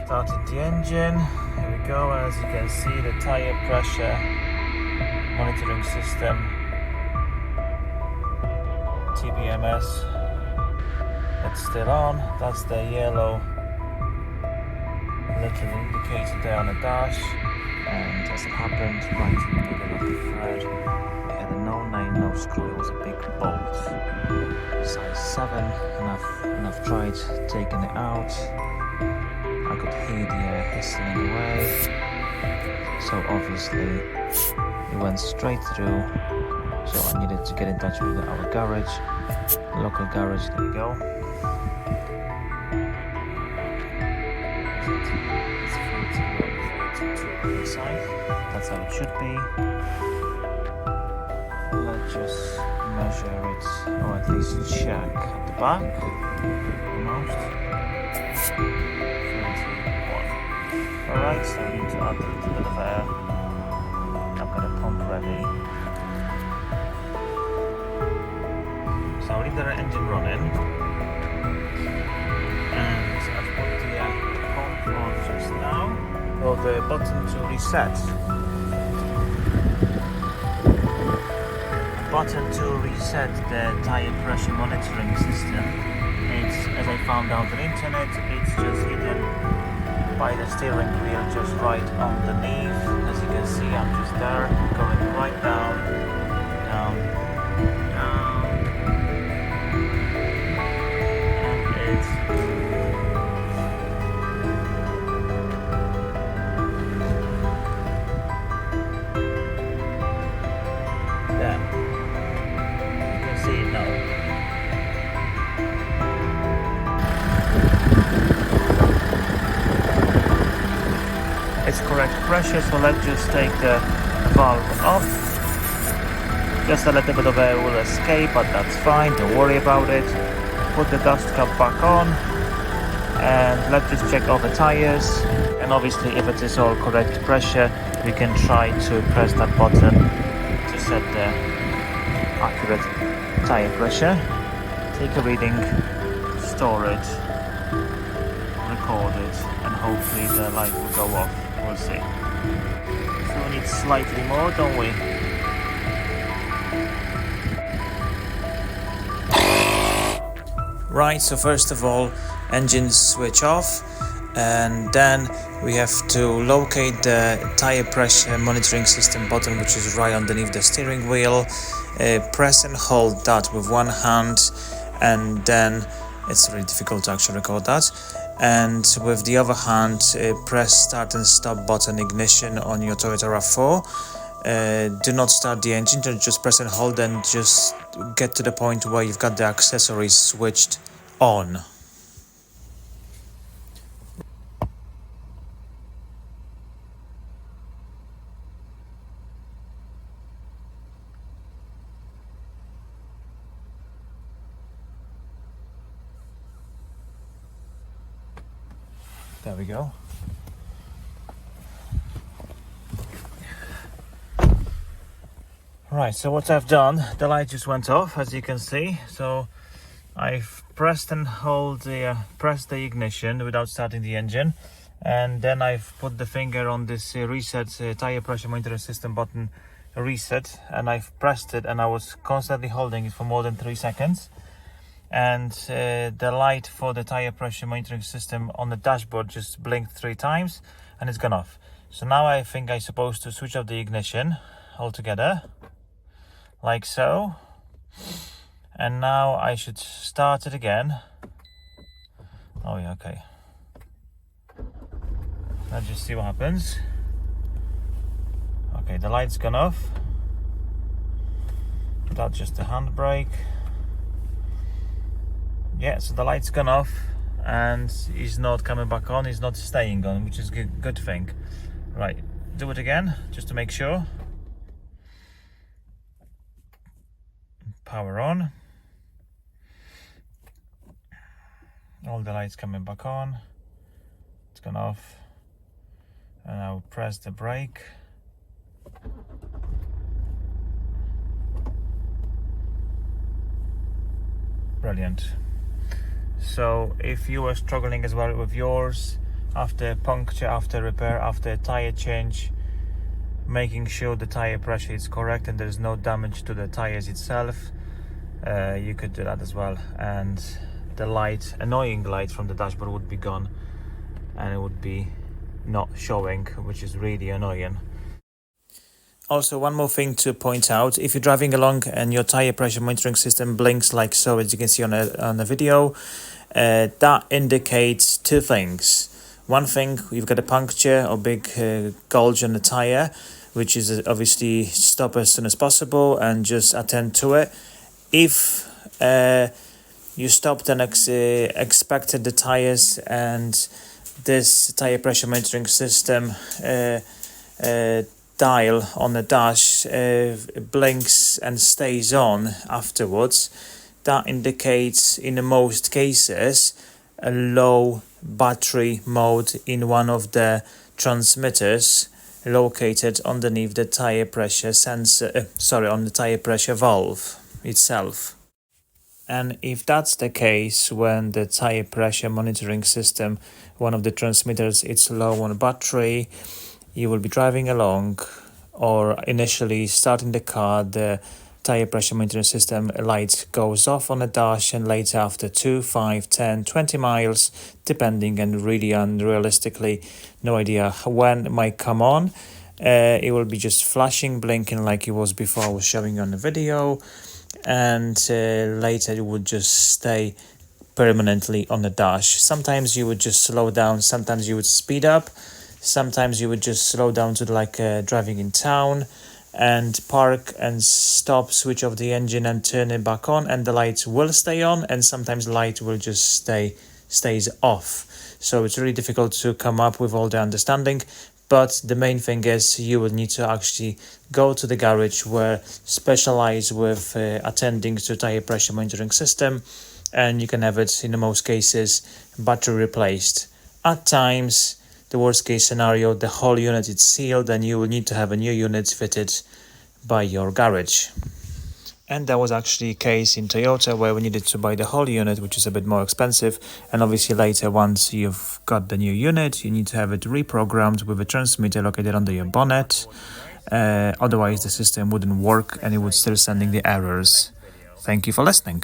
Started the engine, here we go, and as you can see the tyre pressure monitoring system TPMS, that's still on. That's the yellow little indicator there on the dash, and as it happened right in the middle of the thread we had a no name, no screw. It was a big bolt, size 7, and I've tried taking it out. I could hear the air hissing away, so obviously it went straight through, so I needed to get in touch with our garage, local garage. There we go. That's how it should be. Let's just measure it, or at least check at the back. Almost 31. Alright, so I need to add a little bit of air. I've got a pump ready. So I'll leave the engine running, and I've put the pump on just now. Or the button to reset. Button to reset the tyre pressure monitoring system. It's, as I found out on the internet, it's just hidden by the steering wheel, just right underneath. As you can see, I'm just there, going right down, down, down, and it's there. You can see it now. It's correct pressure, so let's just take the valve off. Just a little bit of air will escape, but that's fine, don't worry about it. Put the dust cap back on, and let's just check all the tires. And obviously, if it is all correct pressure, we can try to press that button to set the accurate tire pressure. Take a reading, store it, record it, and hopefully the light will go off. We'll see. So we need slightly more, don't we? Right, so first of all, engine switch off, and then we have to locate the tire pressure monitoring system button, which is right underneath the steering wheel. Press and hold that with one hand, and then it's really difficult to actually record that. And with the other hand, press start and stop button ignition on your Toyota Rav4. Do not start the engine, just press and hold, and just get to the point where you've got the accessories switched on. There we go. Right, so what I've done, the light just went off, as you can see. So I've pressed and pressed the ignition without starting the engine, and then I've put the finger on this reset tire pressure monitoring system button, reset, and I've pressed it, and I was constantly holding it for more than 3 seconds. And the light for the tire pressure monitoring system on the dashboard just blinked 3 times, and it's gone off. So now I think I'm supposed to switch off the ignition altogether, like so, and now I should start it again. Oh yeah, okay. Let's just see what happens. Okay, the light's gone off. That's just the handbrake. Yeah, so the light's gone off, and he's not coming back on, he's not staying on, which is a good thing. Right, do it again, just to make sure. Power on. All the lights coming back on. It's gone off. And I'll press the brake. Brilliant. So if you are struggling as well with yours, after puncture, after repair, after tire change, making sure the tire pressure is correct and there's no damage to the tires itself. You could do that as well, and the light, annoying light from the dashboard would be gone and it would be not showing, which is really annoying. Also, one more thing to point out: if you're driving along and your tire pressure monitoring system blinks like so, as you can see on the video, that indicates two things. One thing, you've got a puncture or big gouge on the tire, which is obviously stop as soon as possible and just attend to it. If you stopped and expected the tires, and this tire pressure monitoring system dial on the dash blinks and stays on afterwards, that indicates in most cases a low battery mode in one of the transmitters located underneath the tire pressure sensor, on the tire pressure valve itself. And if that's the case, when the tire pressure monitoring system, one of the transmitters, it's low on battery, you will be driving along, or initially starting the car, the tire pressure monitoring system light goes off on the dash, and later after 2, 5, 10, 20 miles, depending, and really unrealistically, no idea when it might come on, it will be just flashing, blinking like it was before I was showing you on the video, and later it would just stay permanently on the dash. Sometimes you would just slow down, sometimes you would speed up, sometimes you would just slow down to like driving in town and park and stop, switch off the engine and turn it back on, and the lights will stay on, and sometimes the light will just stays off. So it's really difficult to come up with all the understanding, but the main thing is you will need to actually go to the garage where specialize with attending to tire pressure monitoring system, and you can have it, in the most cases, battery replaced. At times, the worst case scenario, the whole unit is sealed and you will need to have a new unit fitted by your garage. And that was actually a case in Toyota where we needed to buy the whole unit, which is a bit more expensive. And obviously later, once you've got the new unit, you need to have it reprogrammed with a transmitter located under your bonnet. Otherwise the system wouldn't work and it would still sending the errors. Thank you for listening.